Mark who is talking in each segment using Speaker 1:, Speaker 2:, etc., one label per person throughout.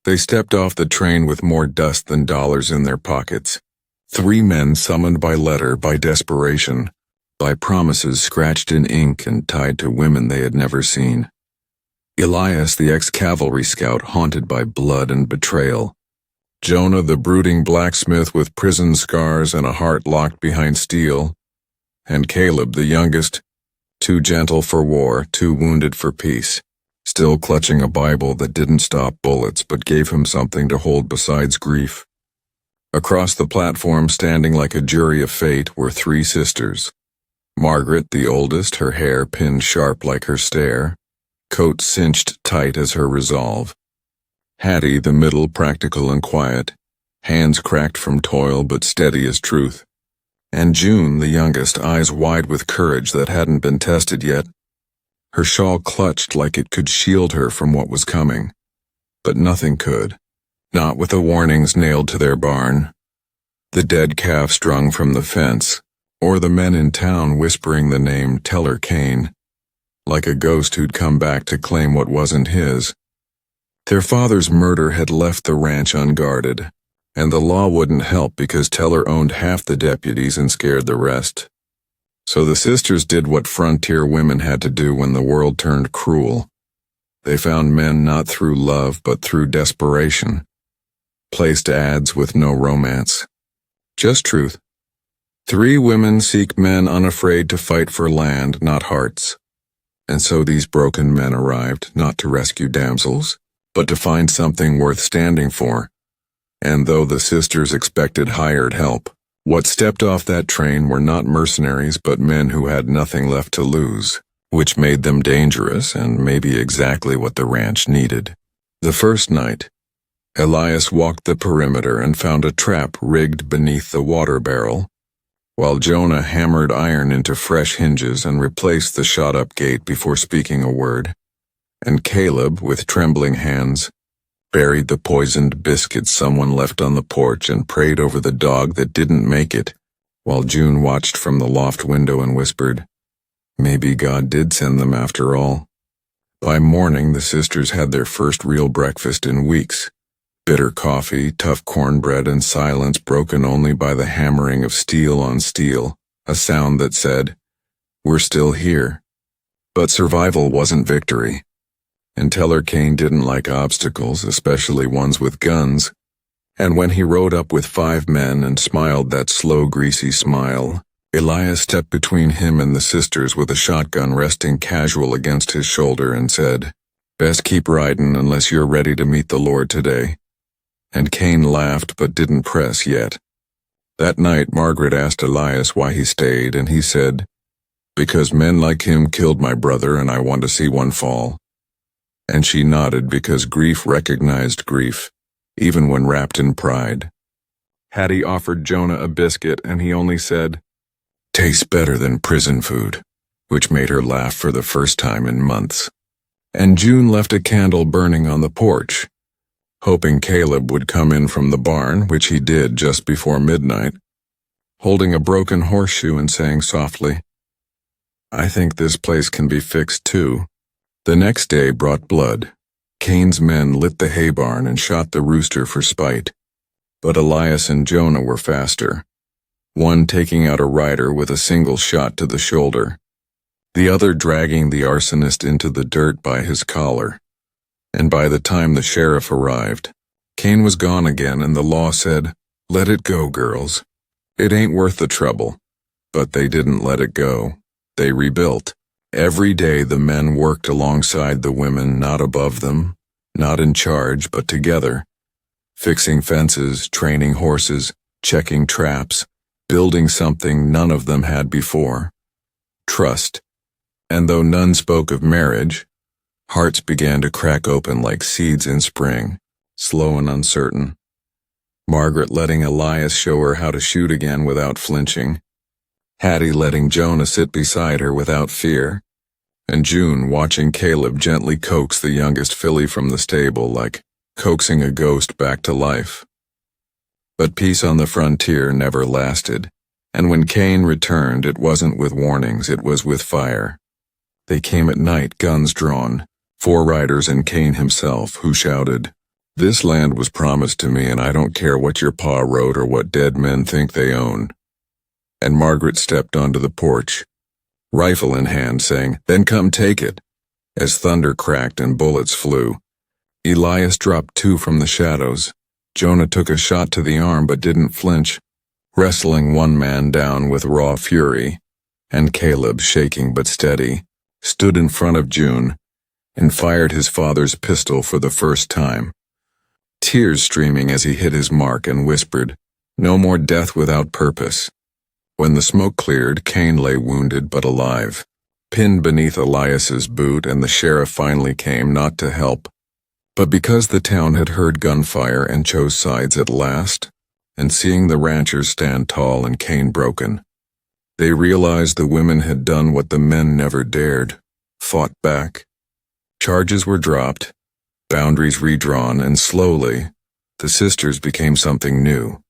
Speaker 1: They stepped off the train with more dust than dollars in their pockets. 3 men summoned by letter, by desperation, by promises scratched in ink and tied to women they had never seen. Elias, the ex-cavalry scout haunted by blood and betrayal. Jonah, the brooding blacksmith with prison scars and a heart locked behind steel. And Caleb, the youngest, too gentle for war, too wounded for peace, still clutching a Bible that didn't stop bullets but gave him something to hold besides grief. Across the platform, standing like a jury of fate, were 3 sisters. Margaret, the oldest, her hair pinned sharp like her stare, coat cinched tight as her resolve. Hattie, the middle, practical and quiet, hands cracked from toil but steady as truth. And June, the youngest, eyes wide with courage that hadn't been tested yet. Her shawl clutched like it could shield her from what was coming. But nothing could. Not with the warnings nailed to their barn, the dead calf strung from the fence, or the men in town whispering the name Teller Kane, like a ghost who'd come back to claim what wasn't his. Their father's murder had left the ranch unguarded, and the law wouldn't help because Teller owned half the deputies and scared the rest. So the sisters did what frontier women had to do when the world turned cruel. They found men not through love but through desperation. Placed ads with no romance. Just truth. 3 women seek men unafraid to fight for land, not hearts. And so these broken men arrived, not to rescue damsels, but to find something worth standing for. And though the sisters expected hired help, what stepped off that train were not mercenaries but men who had nothing left to lose, which made them dangerous and maybe exactly what the ranch needed. The first night, Elias walked the perimeter and found a trap rigged beneath the water barrel, while Jonah hammered iron into fresh hinges and replaced the shot-up gate before speaking a word, and Caleb, with trembling hands, buried the poisoned biscuits someone left on the porch and prayed over the dog that didn't make it, while June watched from the loft window and whispered, "Maybe God did send them after all." By morning, the sisters had their first real breakfast in weeks. Bitter coffee, tough cornbread, and silence broken only by the hammering of steel on steel, a sound that said, "We're still here." But survival wasn't victory. And Teller Kane didn't like obstacles, especially ones with guns. And when he rode up with 5 men and smiled that slow, greasy smile, Elias stepped between him and the sisters with a shotgun resting casual against his shoulder and said, "Best keep riding unless you're ready to meet the Lord today." And Kane laughed but didn't press yet. That night, Margaret asked Elias why he stayed, and he said, "Because men like him killed my brother and I want to see one fall." And she nodded because grief recognized grief, even when wrapped in pride. Hattie offered Jonah a biscuit and he only said, "Tastes better than prison food," which made her laugh for the first time in months. And June left a candle burning on the porch, hoping Caleb would come in from the barn, which he did just before midnight, holding a broken horseshoe and saying softly, "I think this place can be fixed too." The next day brought blood. Cain's men lit the hay barn and shot the rooster for spite. But Elias and Jonah were faster, one taking out a rider with a single shot to the shoulder, the other dragging the arsonist into the dirt by his collar. And by the time the sheriff arrived, Cain was gone again and the law said, "Let it go, girls. It ain't worth the trouble." But they didn't let it go. They rebuilt. Every day the men worked alongside the women, not above them, not in charge, but together, fixing fences, training horses, checking traps, building something none of them had before, trust. And though none spoke of marriage, hearts began to crack open like seeds in spring, slow and uncertain. Margaret letting Elias show her how to shoot again without flinching, Hattie letting Jonah sit beside her without fear, and June watching Caleb gently coax the youngest filly from the stable like coaxing a ghost back to life. But peace on the frontier never lasted, and when Cain returned it wasn't with warnings, it was with fire. They came at night, guns drawn, 4 riders and Cain himself, who shouted, This land was promised to me, and I don't care what your pa wrote or what dead men think they own. And Margaret stepped onto the porch, rifle in hand, saying, "Then come take it." As thunder cracked and bullets flew, Elias dropped two from the shadows. Jonah took a shot to the arm but didn't flinch, wrestling one man down with raw fury. And Caleb, shaking but steady, stood in front of June and fired his father's pistol for the first time, tears streaming as he hit his mark, and whispered, "No more death without purpose." When the smoke cleared, Cain lay wounded but alive, pinned beneath Elias's boot, and the sheriff finally came, not to help, but because the town had heard gunfire and chose sides at last, and seeing the ranchers stand tall and Cain broken, they realized the women had done what the men never dared, fought back. Charges were dropped, boundaries redrawn, and slowly, the sisters became something new.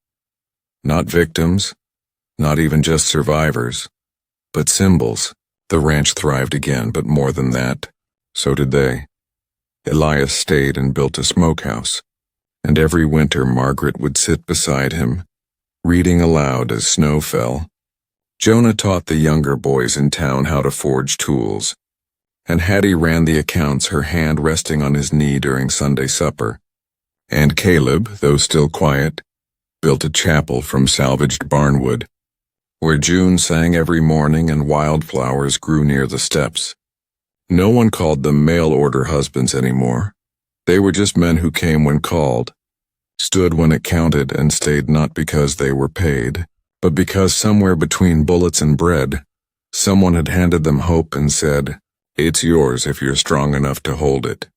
Speaker 1: Not victims, not even just survivors, but symbols. The ranch thrived again, but more than that, so did they. Elias stayed and built a smokehouse, and every winter Margaret would sit beside him, reading aloud as snow fell. Jonah taught the younger boys in town how to forge tools, and Hattie ran the accounts, her hand resting on his knee during Sunday supper. And Caleb, though still quiet, built a chapel from salvaged barnwood, where June sang every morning and wildflowers grew near the steps. No one called them mail-order husbands anymore. They were just men who came when called, stood when it counted, and stayed not because they were paid, but because somewhere between bullets and bread, someone had handed them hope and said, "It's yours if you're strong enough to hold it."